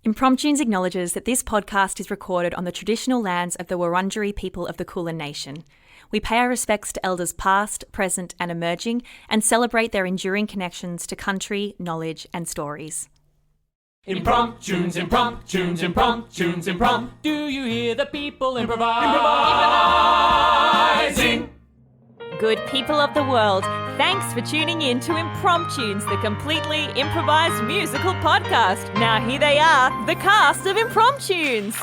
Impromptunes acknowledges that this podcast is recorded on the traditional lands of the Wurundjeri people of the Kulin Nation. We pay our respects to elders past, present and emerging and celebrate their enduring connections to country, knowledge and stories. Impromptunes, impromptunes, impromptunes, imprompt. Do you hear the people improvising? Good people of the world, thanks for tuning in to Impromptunes, the completely improvised musical podcast. Now here they are, the cast of Impromptunes.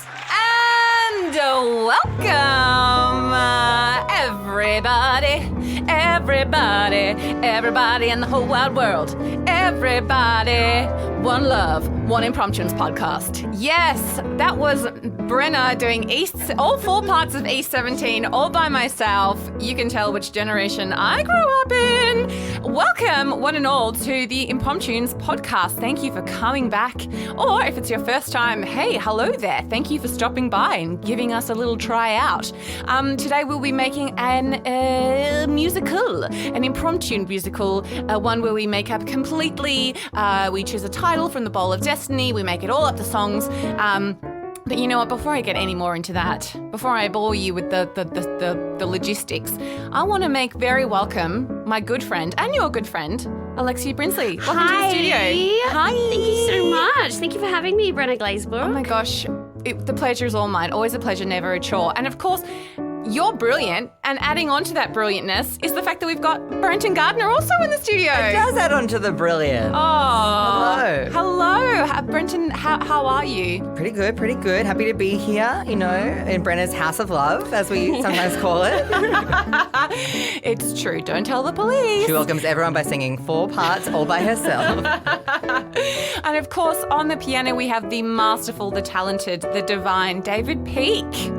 And welcome, everybody in the whole wide world. Everybody, one love, one Impromptunes podcast. Yes, that was Brenna doing all four parts of East 17 all by myself. You can tell which generation I grew up in. Welcome, one and all, to the Impromptunes podcast. Thank you for coming back. Or if it's your first time, hey, hello there. Thank you for stopping by and giving us a little try out. Today we'll be making an musical, an impromptu musical, one where we make up completely, we choose a title from the Bowl of Destiny, we make it all up the songs. But you know what, before I get any more into that, before I bore you with the logistics, I want to make very welcome my good friend and your good friend, Alexia Brinsley. Welcome to the studio. Hi. Thank you so much. Thank you for having me, Brenna Glazebrook. Oh my gosh, the pleasure is all mine. Always a pleasure, never a chore. And of course, you're brilliant, and adding on to that brilliantness is the fact that we've got Brenton Gardiner also in the studio. It does add on to the brilliant. Oh. Hello. Brenton, how are you? Pretty good. Happy to be here, in Brenna's House of Love, as we sometimes call it. It's true. Don't tell the police. She welcomes everyone by singing 4 parts all by herself. And of course, on the piano, we have the masterful, the talented, the divine David Peake.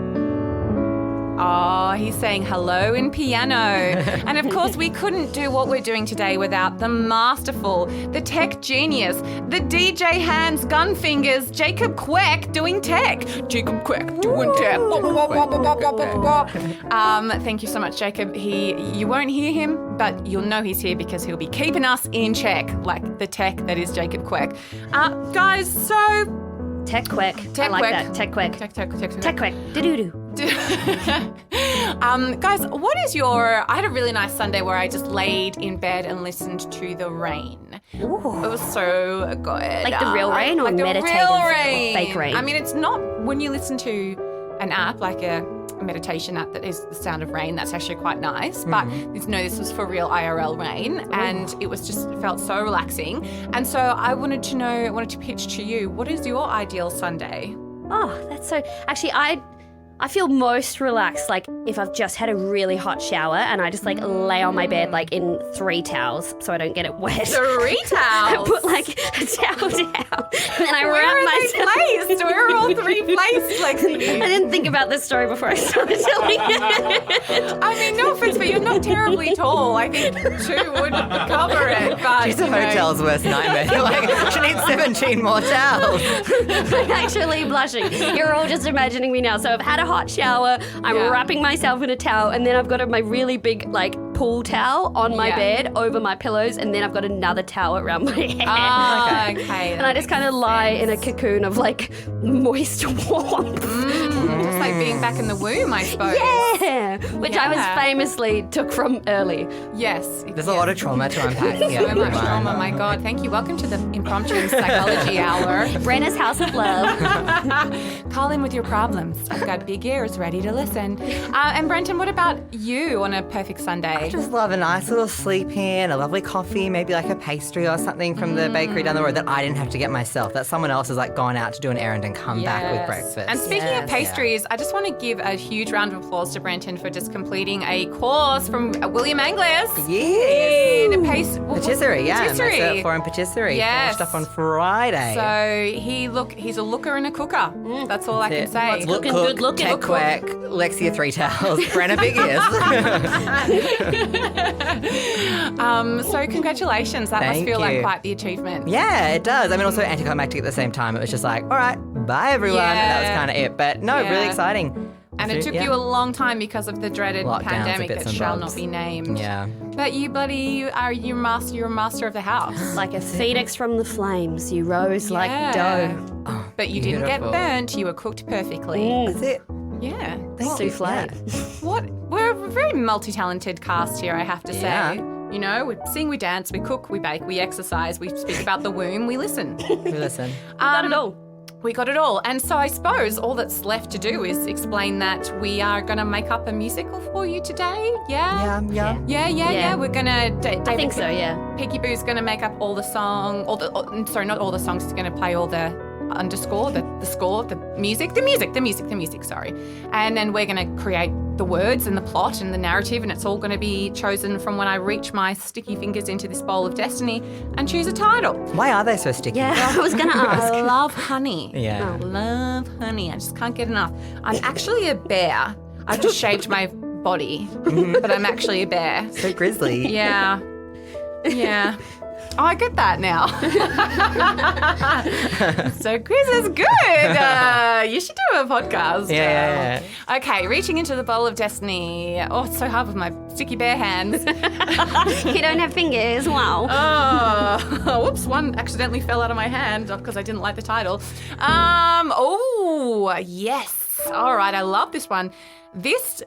Oh, he's saying hello in piano. And of course, we couldn't do what we're doing today without the masterful, the tech genius, the DJ hands, gun fingers, Jacob Quek doing tech. Jacob Quek doing tech. Thank you so much, Jacob. You won't hear him, but you'll know he's here because he'll be keeping us in check, like the tech that is Jacob Quek. Guys, so... Tech Quek. I like that. Tech Quek. Tech Quek. Do-do-do. Guys, what is I had a really nice Sunday where I just laid in bed and listened to the rain. Ooh. It was so good. Like the real rain or like meditative the real rain. Or fake rain? I mean, it's not when you listen to an app like a meditation app that is the sound of rain. That's actually quite nice. But this was for real IRL rain. Ooh. And it felt so relaxing. And so I wanted to pitch to you, what is your ideal Sunday? Oh, that's so... Actually, I feel most relaxed, like, if I've just had a really hot shower and I just, lay on my bed, in 3 towels so I don't get it wet. 3 towels? I put, a towel down and then I wrap myself. Where are they placed? Where are all 3 placed, Lexi? I didn't think about this story before I started telling it. I mean, no offense, but you're not terribly tall. I think 2 would cover it. But, She's a hotel's worst nightmare. She needs 17 more towels. I'm actually blushing. You're all just imagining me now. So I've had a hot shower, I'm wrapping myself in a towel, and then I've got my really big pool towel on my bed over my pillows, and then I've got another towel around my head. Oh, okay. And I just kind of lie in a cocoon of moist warmth. Just like being back in the womb, I suppose. Yeah, which I was famously took from early. Yes. There's a lot of trauma to unpack here. So much trauma, my God. Thank you. Welcome to the Impromptu Psychology Hour. Brenna's House of Love. Call in with your problems. I've got big ears ready to listen. And Brenton, what about you on a perfect Sunday? I just love a nice little sleep in, a lovely coffee, maybe a pastry or something from the bakery down the road that I didn't have to get myself. That someone else has gone out to do an errand and come back with breakfast. And speaking of pastries, I just want to give a huge round of applause to Brenton for just completing a course from William Anglis. Yes. In patisserie, yeah. Patisserie. Foreign patisserie. Yes. Finished up on Friday. So he's a looker and a cooker. That's all I can say. Looking good looking. Tech Quek, Alexia 3 towels, Brenna big ears. So congratulations. That must feel like quite the achievement. Yeah, it does. I mean, also anticlimactic at the same time. It was just all right, bye everyone. Yeah. And that was kind of it. But no, really exciting. And it took you a long time because of the dreaded Lockdowns, pandemic bits that and shall bobs. not be named. Yeah. But you're a master of the house. Like a phoenix from the flames, you rose like dough. Oh, but you didn't get Beautiful. burnt. You were cooked perfectly. That's it. Yeah. Souffle. What? We're a very multi-talented cast here, I have to say. Yeah. You know, we sing, we dance, we cook, we bake, we exercise, we speak about the womb, we listen. Listen. Got it all. We got it all. And so I suppose all that's left to do is explain that we are going to make up a musical for you today. Yeah? Yeah. Yeah. We're going to... I think so, yeah. Peaky Boo's going to make up all the song, sorry, not all the songs. He's going to play all the underscore, the score, the music, sorry. And then we're going to create the words and the plot and the narrative, and it's all going to be chosen from when I reach my sticky fingers into this bowl of destiny and choose a title. Why are they so sticky? Yeah, I was going to ask. I love honey. Yeah. I love honey. I just can't get enough. I'm actually a bear. I've just shaved my body, but I'm actually a bear. So grizzly. Yeah. Yeah. Oh, I get that now. So Chris is good. You should do a podcast. Yeah. Okay, reaching into the bowl of destiny. Oh, it's so hard with my sticky bear hands. You don't have fingers. Wow. Oh, whoops, one accidentally fell out of my hand because I didn't like the title. Oh, yes. All right, I love this one. This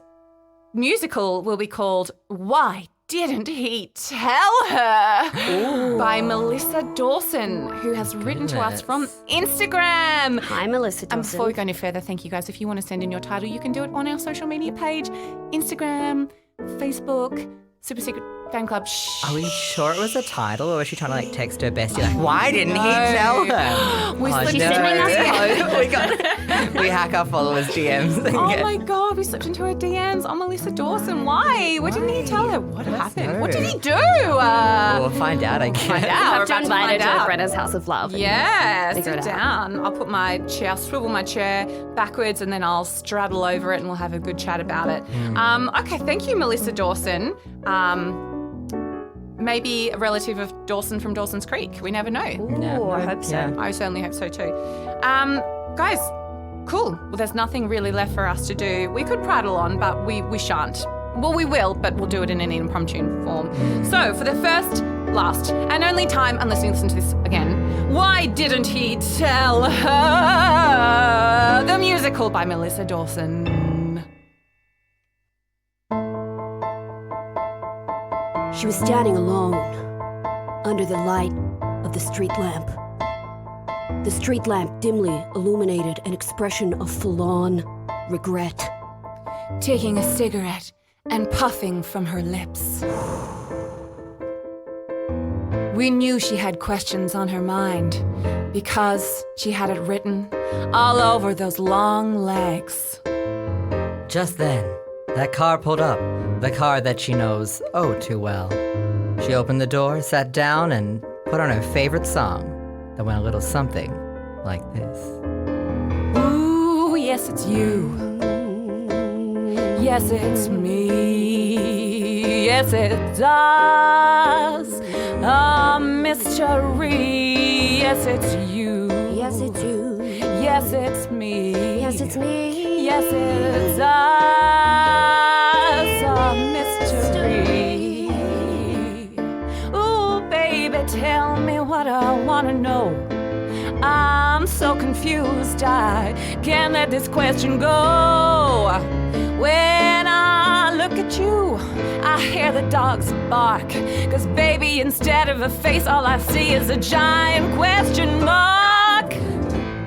musical will be called Why Didn't He Tell Her? By Melissa Dawson, who has written to us from Instagram. Hi, Melissa And Dawson. before we go any further, thank you guys. If you want to send in your title, you can do it on our social media page, Instagram, Facebook, Super Secret Fan Club. Shh. Are we sure it was a title, or was she trying to like text her bestie like, why didn't he tell her? We slipped She's sending us we hack our followers' DMs. Oh my God, we slipped into her DMs on Melissa Dawson. Why? What didn't he tell her? What happened? know. What did he do? We'll find out, I guess. Find out. I We're have to about invite her find to out. Brenna's House of Love. Yeah, Figure sit it out. down. I'll put my chair, I'll swivel my chair backwards and then I'll straddle over it and we'll have a good chat about it. Okay, thank you, Melissa Dawson. Maybe a relative of Dawson from Dawson's Creek. We never know. Ooh, I hope so. Yeah. I certainly hope so too. Guys, cool. Well, there's nothing really left for us to do. We could prattle on, but we shan't. Well, we will, but we'll do it in an impromptu form. So, for the first, last, and only time, unless you listen to this again, Why Didn't He Tell Her? The musical by Melissa Dawson. She was standing alone under the light of the street lamp. The street lamp dimly illuminated an expression of forlorn regret. Taking a cigarette and puffing from her lips. We knew she had questions on her mind because she had it written all over those long legs. Just then, that car pulled up, the car that she knows oh too well. She opened the door, sat down, and put on her favorite song that went a little something like this. Ooh, yes, it's you. Yes, it's me. Yes, it does. A mystery. Yes, it's you. Yes, it's you. Yes, it's me. Yes, it's me. Yes, it does. A mystery. Ooh, baby, tell me what I want to know. I'm so confused, I can't let this question go. When I look at you, I hear the dogs bark. 'Cause baby, instead of a face, all I see is a giant question mark.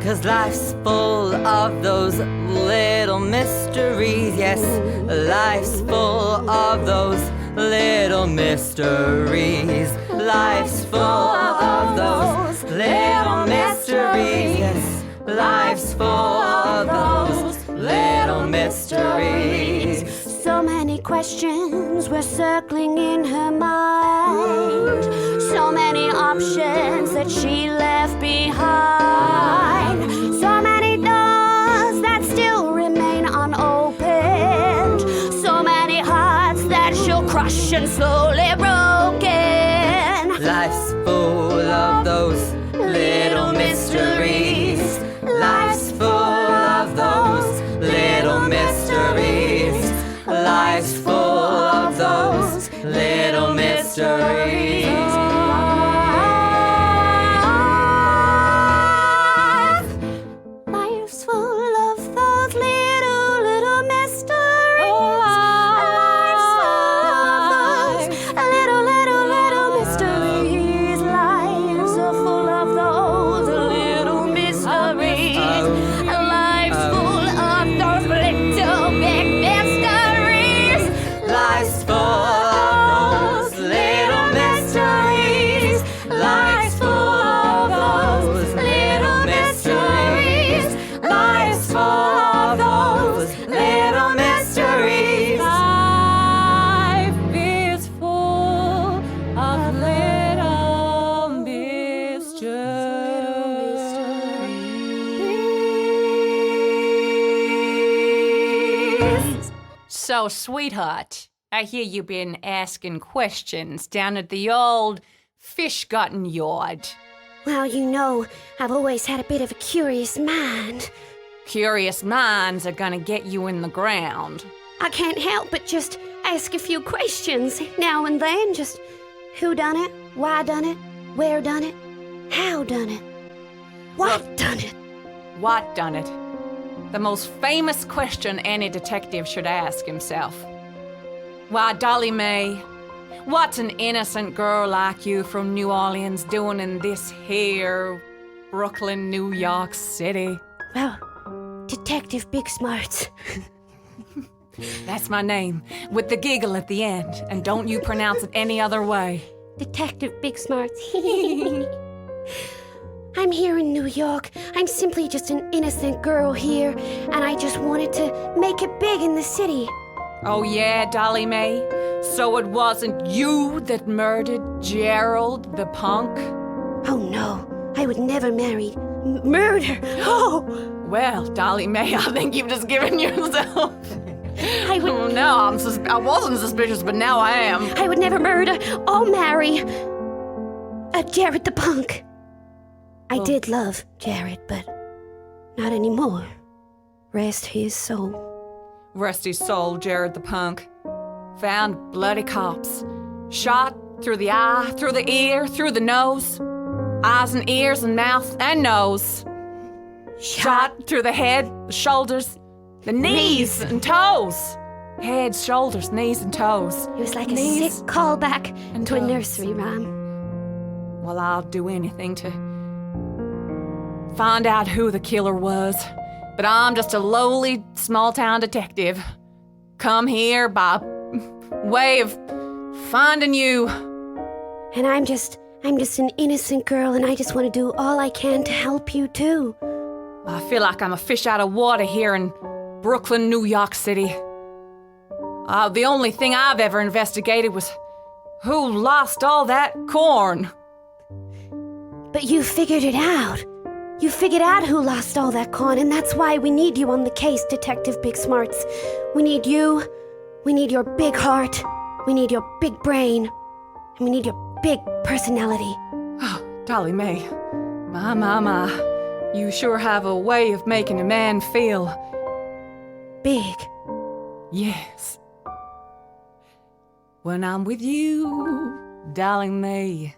'Cause life's full of those little mysteries. Yes, life's full of those little mysteries. Life's full of those little mysteries. Yes, life's full of those little mysteries. So many questions were circling in her mind. So many options that she left behind. So many doors that still remain unopened. So many hearts that she'll crush and slowly broken. Life's full of those little mysteries. Life's full of those little mysteries. Life's full of those little mysteries. please. So, sweetheart, I hear you've been asking questions down at the old fish-gutting yard. Well, you know, I've always had a bit of a curious mind. Curious minds are gonna get you in the ground. I can't help but just ask a few questions now and then. Just who done it, why done it, where done it, how done it, what done it. What done it? The most famous question any detective should ask himself. Why, Dolly Mae, what's an innocent girl like you from New Orleans doing in this here Brooklyn, New York City? Well, Detective Big Smarts. That's my name, with the giggle at the end, and don't you pronounce it any other way. Detective Big Smarts. I'm here in New York. I'm simply just an innocent girl here, and I just wanted to make it big in the city. Oh yeah, Dolly Mae? So it wasn't you that murdered Gerald the punk? Oh no, I would never marry. Murder! Oh! Well, Dolly Mae, I think you've just given yourself... I would... Oh, no, I wasn't suspicious, but now I am. I would never murder or marry Jared the punk. I did love Jared, but not anymore. Rest his soul. Rest his soul, Jared the punk. Found bloody corpse. Shot through the eye, through the ear, through the nose. Eyes and ears and mouth and nose. Shot through the head, the shoulders, the knees and toes. Head, shoulders, knees and toes. It was like a sick callback to a nursery rhyme. Well, I'll do anything to find out who the killer was. But I'm just a lowly small-town detective. Come here by way of finding you. And I'm just an innocent girl, and I just want to do all I can to help you, too. I feel like I'm a fish out of water here in Brooklyn, New York City. The only thing I've ever investigated was who lost all that corn. But you figured it out. You figured out who lost all that corn, and that's why we need you on the case, Detective Big Smarts. We need you. We need your big heart. We need your big brain. And we need your big personality. Oh, Dolly Mae. My. You sure have a way of making a man feel... big. Yes. When I'm with you, Dolly Mae,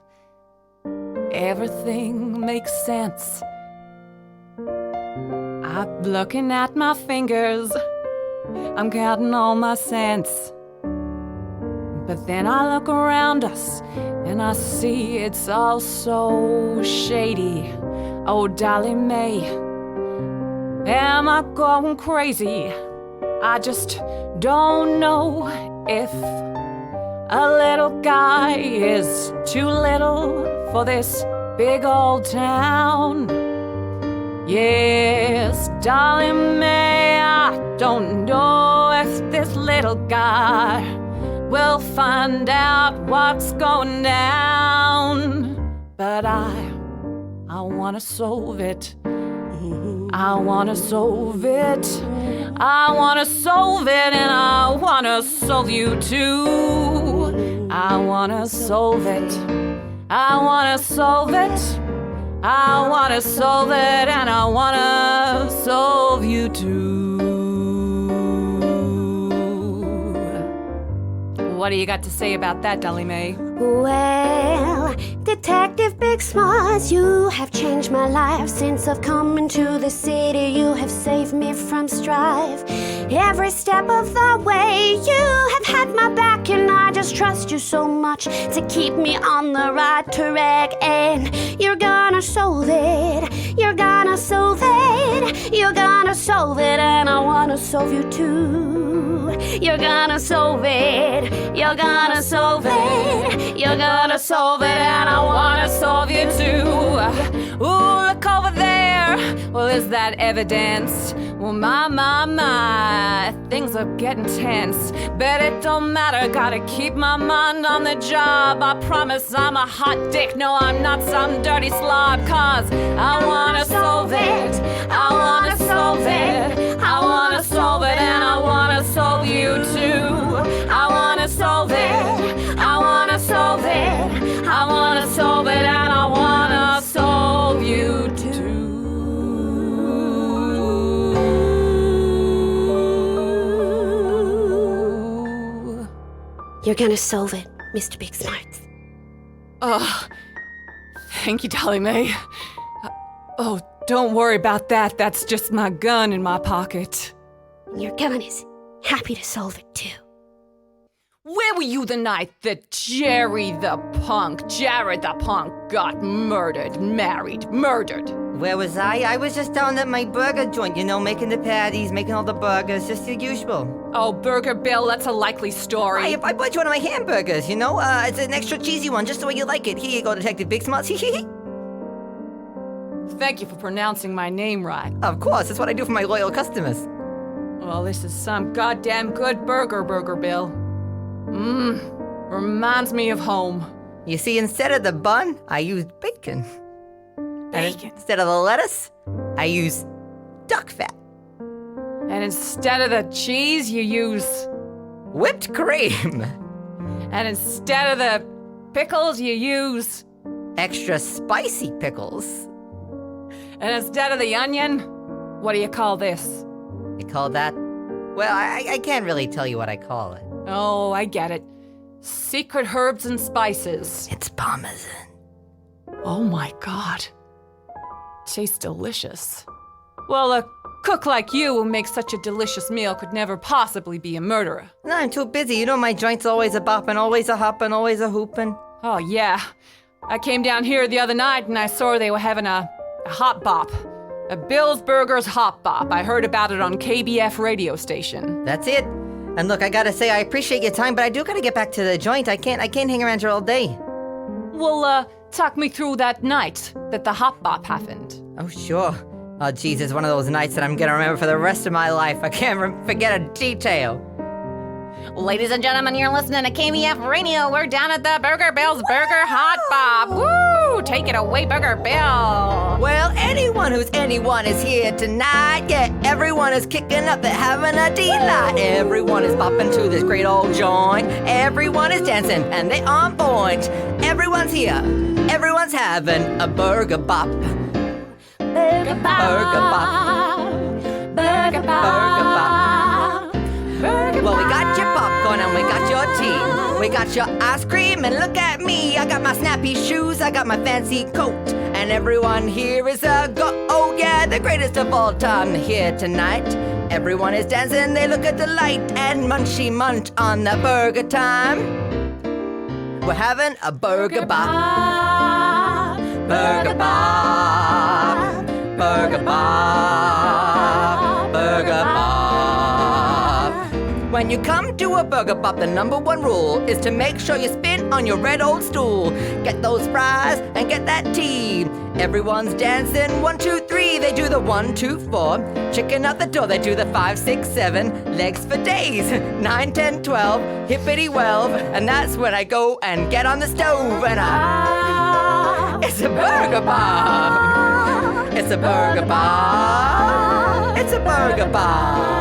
everything makes sense. I'm looking at my fingers. I'm counting all my cents. But then I look around us and I see it's all so shady. Oh, Dolly Mae, am I going crazy? I just don't know if a little guy is too little for this big old town. Yes, Dolly Mae, I don't know if this little guy will find out what's going down. But I wanna solve it. I wanna solve it. I wanna solve it, and I wanna solve you too. I wanna solve it. I wanna solve it. I wanna solve it, and I wanna solve you too. What do you got to say about that, Dolly Mae? Well, Detective Big Smarts, you have changed my life since I've come into the city. You have saved me from strife. Every step of the way, you have had my back, and I just trust you so much to keep me on the right track. And you're gonna solve it. You're gonna solve it. You're gonna solve it, and I wanna solve you too. You're gonna solve it. You're gonna solve it. You're gonna solve it, and I wanna solve you too. Ooh, look over there. Well, is that evidence? Well, my, things are getting tense. But it don't matter, gotta keep my mind on the job. I promise I'm a hot dick, no, I'm not some dirty slob. Cause I wanna solve it. I wanna solve it. I wanna solve it, and I wanna You're gonna solve it, Mr. Big Smarts. Oh, thank you, Dolly Mae. Oh, don't worry about that. That's just my gun in my pocket. Your gun is happy to solve it too. Where were you the night that Jared the Punk got murdered? Where was I? I was just down at my burger joint, making the patties, making all the burgers, just the usual. Oh, Burger Bill, that's a likely story. I bought you one of my hamburgers, it's an extra cheesy one, just the way you like it. Here you go, Detective Big Smarts. Thank you for pronouncing my name right. Of course, that's what I do for my loyal customers. Well, this is some goddamn good burger, Burger Bill. Reminds me of home. You see, instead of the bun, I used bacon. And instead of the lettuce, I use duck fat. And instead of the cheese, you use whipped cream. And instead of the pickles, you use extra spicy pickles. And instead of the onion, what do you call this? You call that? Well, I can't really tell you what I call it. Oh, I get it. Secret herbs and spices. It's Parmesan. Oh my God. Tastes delicious. Well, a cook like you who makes such a delicious meal could never possibly be a murderer. No, I'm too busy. My joint's always a boppin', always a hoppin', always a hoopin'. Oh, yeah. I came down here the other night and I saw they were having a hot bop. A Bill's Burgers hot bop. I heard about it on KBF radio station. That's it. And look, I gotta say, I appreciate your time, but I do gotta get back to the joint. I can't hang around here all day. Well, talk me through that night that the hot bop happened. Oh, sure. Oh, geez, it's one of those nights that I'm gonna remember for the rest of my life. I can't forget a detail. Ladies and gentlemen, you're listening to KBF Radio. We're down at the Burger Bill's Burger Hot Bop. Woo! Take it away, Burger Bill. Well, anyone is here tonight. Yeah, everyone is kicking up, they're having a delight. Everyone is bopping to this great old joint. Everyone is dancing and they're on point. Everyone's here. Everyone's having a burger bop. Burger bop. Burger bop. Burger bop. Burger bop. Well, we got your popcorn and we got your tea. We got your ice cream and look at me. I got my snappy shoes, I got my fancy coat. And everyone here is oh yeah, the greatest of all time here tonight. Everyone is dancing, they look at the light and munchy munch on the burger time. We're having a burger bop. Burger bop. Burger bop. Burger bop. When you come to a burger bop, the number one rule is to make sure you spin on your red old stool. Get those fries and get that tea. Everyone's dancing 1, 2, 3. They do the 1, 2, 4. Chicken out the door. They do the 5, 6, 7. Legs for days. 9, 10, 12. Hippity welv. And that's when I go and get on the stove and it's a burger bop. It's a burger bop. It's a burger bop.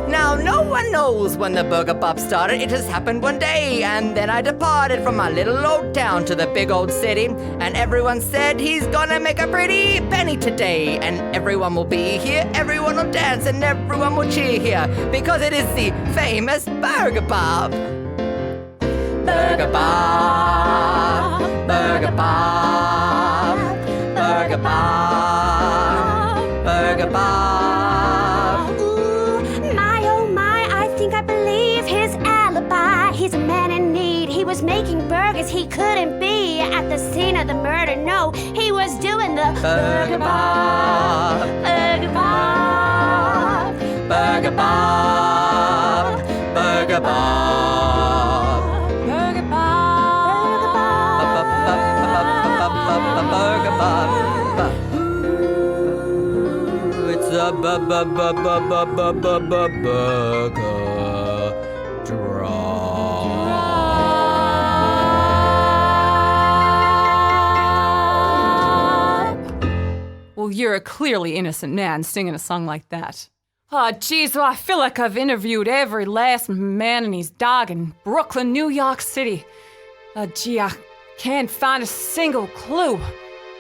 Now, no one knows when the burger bop started. It just happened one day. And then I departed from my little old town to the big old city. And everyone said he's gonna make a pretty penny today. And everyone will be here, everyone will dance, and everyone will cheer here. Because it is the famous burger bop. Burger bop. Burger bop. Burger bop. Burger bop. He's a man in need. He was making burgers. He couldn't be at the scene of the murder. No, he was doing the burger bop. Burger bop. Burger bop. Burger bop. Burger bop. Burger bop. It's a burger drop. Well, you're a clearly innocent man singing a song like that. Oh, geez, well, I feel like I've interviewed every last man and his dog in Brooklyn, New York City. Gee, I can't find a single clue.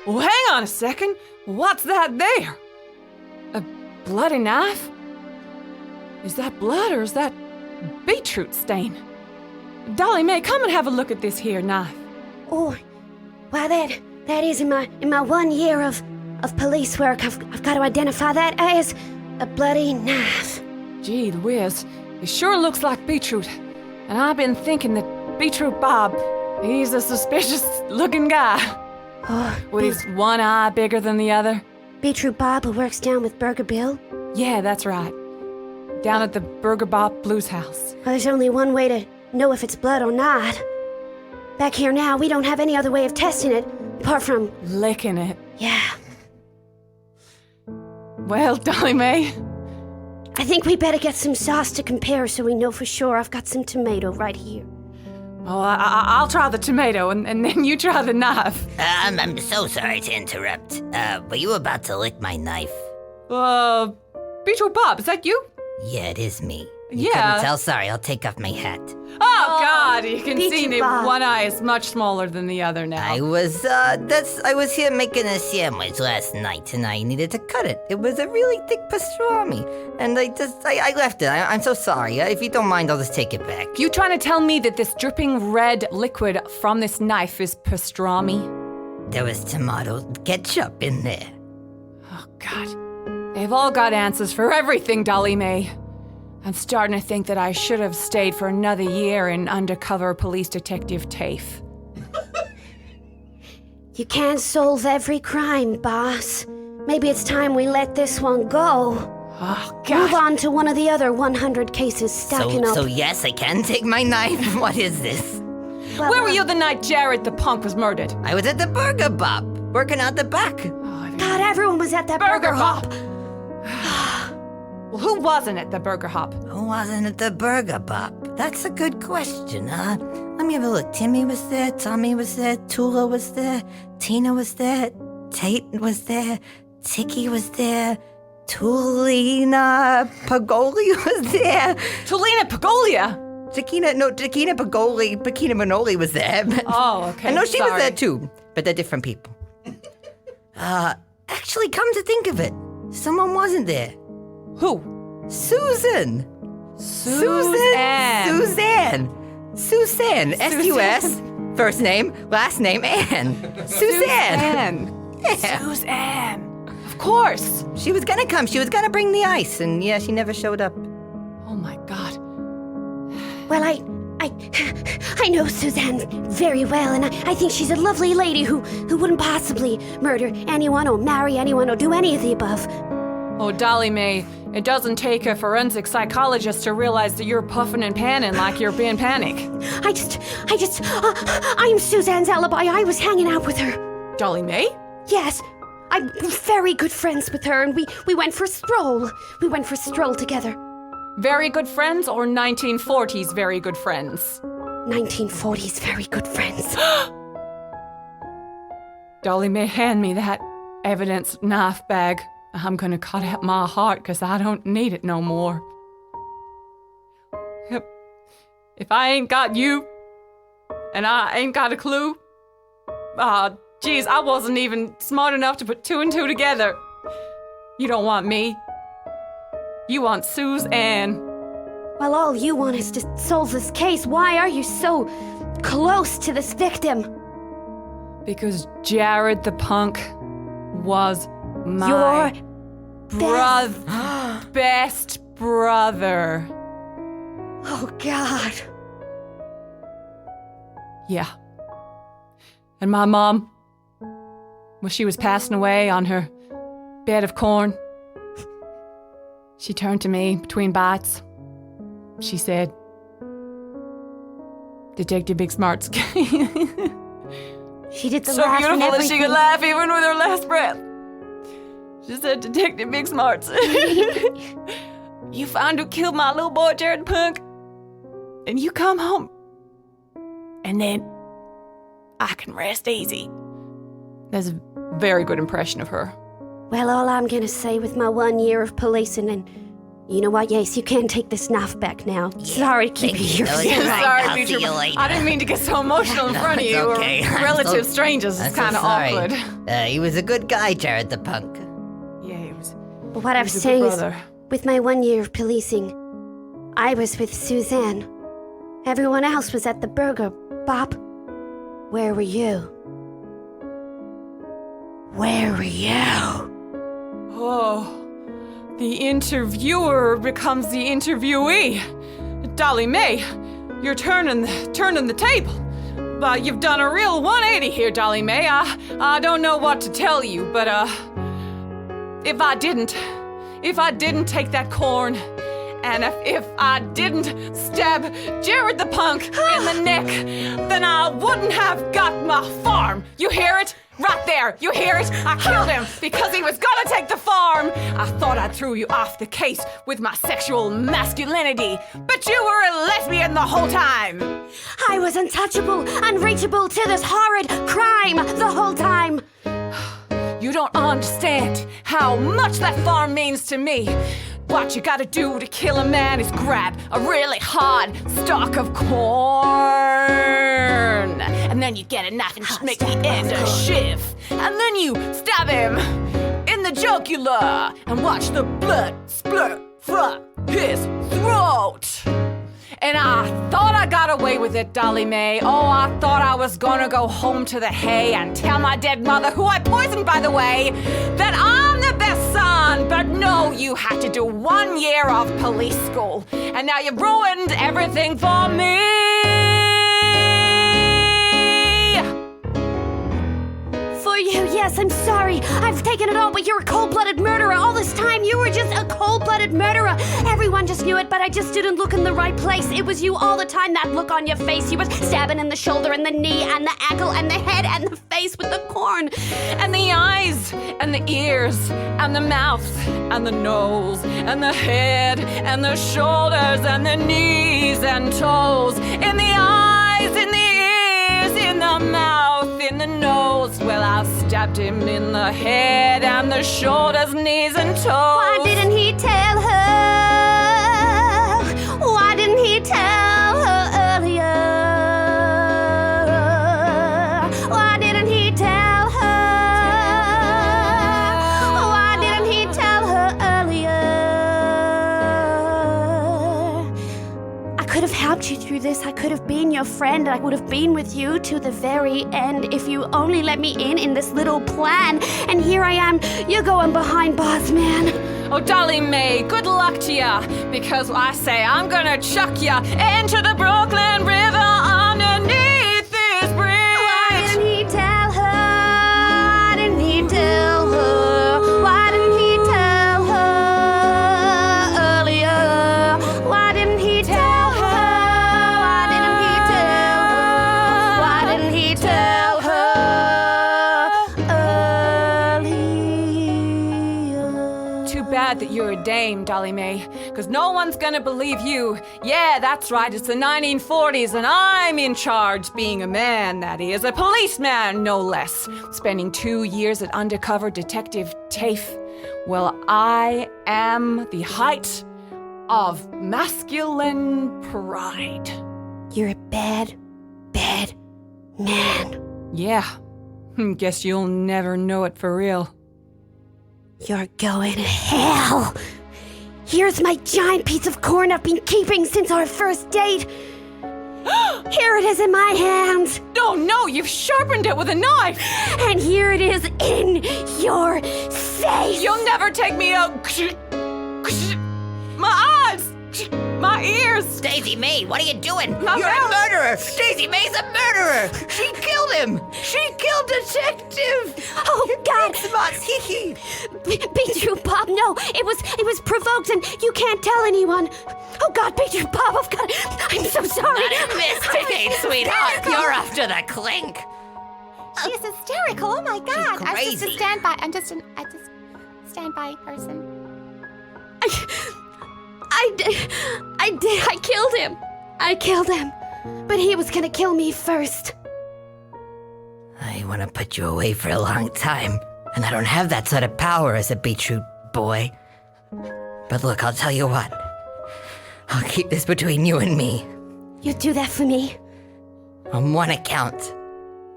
Well, hang on a second. What's that there? A bloody knife? Is that blood or is that beetroot stain? Dolly Mae, come and have a look at this here knife. Oh, well, that is in my 1 year of police work. I've got to identify that as a bloody knife. Gee whiz, it sure looks like Beetroot. And I've been thinking that Beetroot Bob, he's a suspicious-looking guy. Oh, With his one eye bigger than the other. Beetroot Bob who works down with Burger Bill. Yeah, that's right. Down at the Burger Bob Blues House. Well, there's only one way to know if it's blood or not. Back here now, we don't have any other way of testing it, apart from... Licking it. Yeah. Well, Dolly Mae, I think we better get some sauce to compare so we know for sure. I've got some tomato right here. oh, I'll try the tomato, and then you try the knife. I'm so sorry to interrupt. Were you about to lick my knife? Beetroot Bob, is that you? Yeah, it is me. You Yeah. couldn't tell? Sorry, I'll take off my hat. Oh, God, you can see Beetroot that Bob. one eye is much smaller than the other now. I was here making a sandwich last night, and I needed to cut it. It was a really thick pastrami, and I left it. I'm so sorry. If you don't mind, I'll just take it back. You trying to tell me that this dripping red liquid from this knife is pastrami? There was tomato ketchup in there. Oh, God. They've all got answers for everything, Dolly Mae. I'm starting to think that I should have stayed for another year in undercover police detective TAFE. You can't solve every crime, boss. Maybe it's time we let this one go. Oh, Move God. on to one of the other 100 cases stacking up. So yes, I can take my knife. What is this? Well, Where were you the night Jared the punk was murdered? I was at the Burger Bob, working out the back. God, everyone was at that Burger burger hop. Well, who wasn't at the Burger Hop? Who wasn't at the Burger Bob? That's a good question, huh? Let me have a look. Timmy was there, Tommy was there, Tula was there, Tina was there, Tate was there, Tiki was there, Tulina Pagoli was there. Tulina Pagolia! Takina Manoli was there. Oh, okay. I know she was sorry. there too, but they're different people. Actually, come to think of it, someone wasn't there. Who? Susan. Suzanne. Suzanne. S-U-S. First name, last name, Ann. Suzanne. Yeah. Suzanne. Of course. She was gonna come. She was gonna bring the ice, and yeah, she never showed up. Oh, my God. Well, I know Suzanne very well, and I think she's a lovely lady who wouldn't possibly murder anyone or marry anyone or do any of the above. Oh, Dolly Mae, it doesn't take a forensic psychologist to realize that you're puffing and panning like you're being panic. I'm Suzanne's alibi. I was hanging out with her. Dolly Mae? Yes, I'm very good friends with her, and we went for a stroll. We went for a stroll together. Very good friends or 1940s very good friends? 1940s very good friends. Dolly Mae, hand me that evidence knife bag. I'm gonna cut out my heart because I don't need it no more. Yep. If I ain't got you, and I ain't got a clue, geez, I wasn't even smart enough to put two and two together. You don't want me. You want Suzanne. Well, all you want is to solve this case. Why are you so close to this victim? Because Jared the punk was my Your best brother. Oh, God. Yeah. And my mom, when she was passing away on her bed of corn, she turned to me between bites. She said, Detective Big Smarts. She did the So laugh beautiful and that she everything. could laugh even with her last breath. She said, Detective Big Smarts, you found who killed my little boy, Jared Punk, and you come home, and then I can rest easy. That's a very good impression of her. Well, all I'm gonna say with my 1 year of policing, and you know what, yes, you can take this knife back now. Sorry to keep you here. All right, Sorry, I'll Beetroot. see you later. I didn't mean to get so emotional in No, front of it's you. okay. We're I'm relative so- strangers. I'm It's so kind of sorry. awkward. He was a good guy, Jared the punk. Yeah, it was. But what I was He's a good saying is, brother. with my 1 year of policing, I was with Suzanne. Everyone else was at the burger bop. Where were you? Where were you? Oh, the interviewer becomes the interviewee. Dolly May, you're turning the table. But you've done a real 180 here, Dolly May. I don't know what to tell you, but if I didn't take that corn, and if I didn't stab Jared the punk in the neck, then I wouldn't have got my farm. You hear it? Right there, you hear it? I killed him because he was gonna take the farm. I thought I threw you off the case with my sexual masculinity, but you were a lesbian the whole time. I was untouchable, unreachable to this horrid crime the whole time. You don't understand how much that farm means to me. What you gotta do to kill a man is grab a really hard stalk of corn. And then you get a knife and just make the end a shiv. And then you stab him in the jugular and watch the blood splurt from his throat. And I thought I got away with it, Dolly May. Oh, I thought I was gonna go home to the hay and tell my dead mother, who I poisoned, by the way, that I'm the best son. But no, you had to do 1 year of police school. And now you've ruined everything for me. For you, yes, I'm sorry. I've taken it all, but you're a cold-blooded murderer. All this time, you were just a cold-blooded murderer. Everyone just knew it, but I just didn't look in the right place. It was you all the time, that look on your face. You were stabbing in the shoulder and the knee and the ankle and the head and the face with the corn. And the eyes and the ears and the mouth and the nose and the head and the shoulders and the knees and toes. In the eyes, in the ears, in the mouth, in the nose. Well, I stabbed him in the head and the shoulders, knees and toes. Why didn't he tell her? Why didn't he tell her earlier? Why didn't he tell her? Why didn't he tell her earlier? I could have helped you through this. I could have been your friend. I would have been with you to the very end if you only let me in this little plan. And here I am. You're going behind bars, man. Oh, Dolly May, good luck to ya, because I say I'm gonna chuck ya into the Brooklyn River underneath this bridge. Why didn't he tell her? Why didn't he tell her? Why didn't he tell her earlier? Why didn't he tell her? Why didn't he tell her? Why didn't he tell her earlier? Too bad that you're a dame, Dolly May, because no one's gonna believe you. Yeah, that's right, it's the 1940s, and I'm in charge, being a man, that is, a policeman, no less, spending 2 years at undercover detective TAFE. Well, I am the height of masculine pride. You're a bad, bad man. Yeah, guess you'll never know it for real. You're going to hell. Here's my giant piece of corn I've been keeping since our first date. Here it is in my hand. Oh no, you've sharpened it with a knife! And here it is in your face. You'll never take me out. My eyes! My ears! Daisy May, what are you doing? My You're mouth. a murderer! Daisy May's a murderer! She killed him! She killed Detective! Oh, God. Beetroot Bob, no. It was provoked and you can't tell anyone. Oh, God, Beetroot Bob, I'm so sorry. Not a mistake, sweetheart. You're off to the clink. She's hysterical. Oh my God. She's I'm just crazy. a standby. I'm just a standby person. I killed him. I killed him. But he was gonna kill me first. I want to put you away for a long time, and I don't have that sort of power as a beetroot boy. But look, I'll tell you what. I'll keep this between you and me. You do that for me? On one account.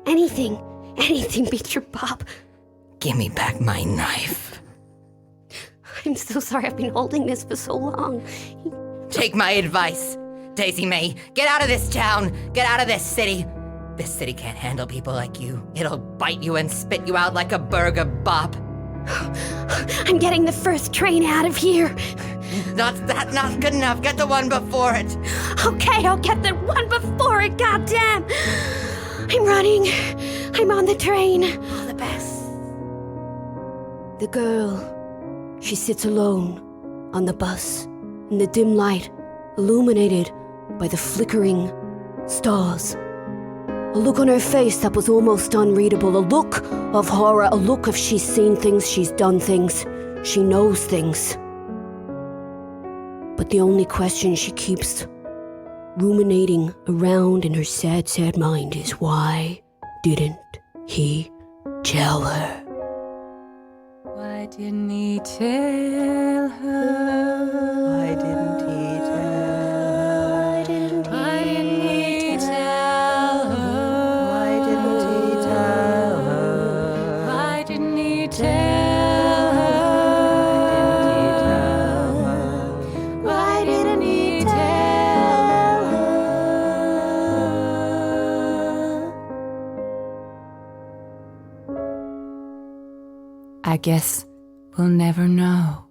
Anything, Beetroot Bob. Give me back my knife. I'm so sorry I've been holding this for so long. Take my advice. Daisy May, get out of this town. Get out of this city. This city can't handle people like you. It'll bite you and spit you out like a burger bop. I'm getting the first train out of here. Not good enough. Get the one before it. Okay, I'll get the one before it, goddamn. I'm running. I'm on the train. All the best. The girl, she sits alone on the bus in the dim light, illuminated by the flickering stars. A look on her face that was almost unreadable, a look of horror, a look of she's seen things, she's done things, she knows things. But the only question she keeps ruminating around in her sad, sad mind is, why didn't he tell her? Why didn't he tell her? Why didn't he tell? Why didn't he tell her? Why didn't he tell her? Why didn't he tell her? Why didn't he tell her? I guess we'll never know.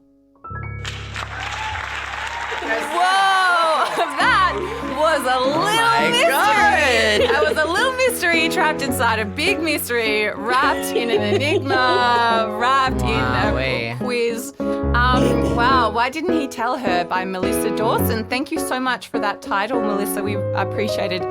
Whoa! That was a little mystery. That was a little mystery trapped inside a big mystery, wrapped in an enigma, wrapped in a quiz. Wow, Why Didn't He Tell Her by Melissa Dawson. Thank you so much for that title, Melissa. We appreciate it.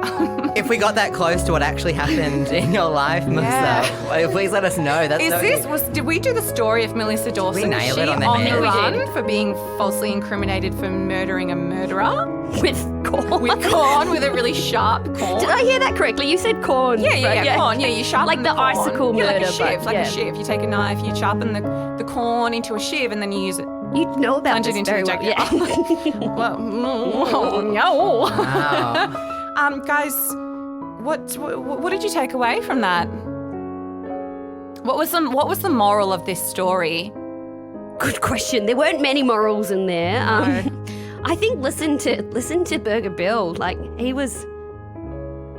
If we got that close to what actually happened in your life, Melissa, please let us know. Did we do the story of Melissa Dawson? We nail it on the the head. run for being falsely incriminated for murdering a murderer? With corn. With corn, with a really sharp corn. Did I hear that correctly? You said corn. Yeah, corn. Yeah, you sharpen Like the corn. icicle yeah, like murder, a shiv, but like yeah. a shiv. You take a knife, you sharpen the corn into a shiv, and then you use it. You know about Plunge it this into very the well. jacket. Yeah. Well, no. Wow. Guys, what did you take away from that? What was the moral of this story? Good question. There weren't many morals in there. I think listen to Burger Bill. Like he was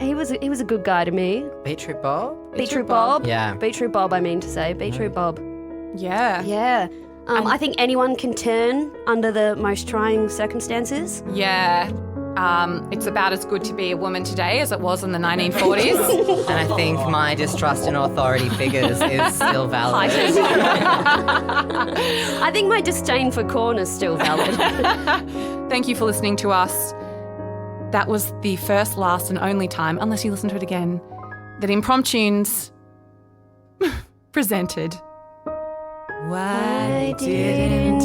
a good guy to me. Beetroot Bob? Beetroot Bob. Yeah. Beetroot Bob. I mean to say Beetroot Bob. Yeah. Yeah. I think anyone can turn under the most trying circumstances. Yeah. It's about as good to be a woman today as it was in the 1940s. And I think my distrust in authority figures is still valid. I think my disdain for corn is still valid. Thank you for listening to us. That was the first, last, and only time, unless you listen to it again, that Impromptunes presented. Why didn't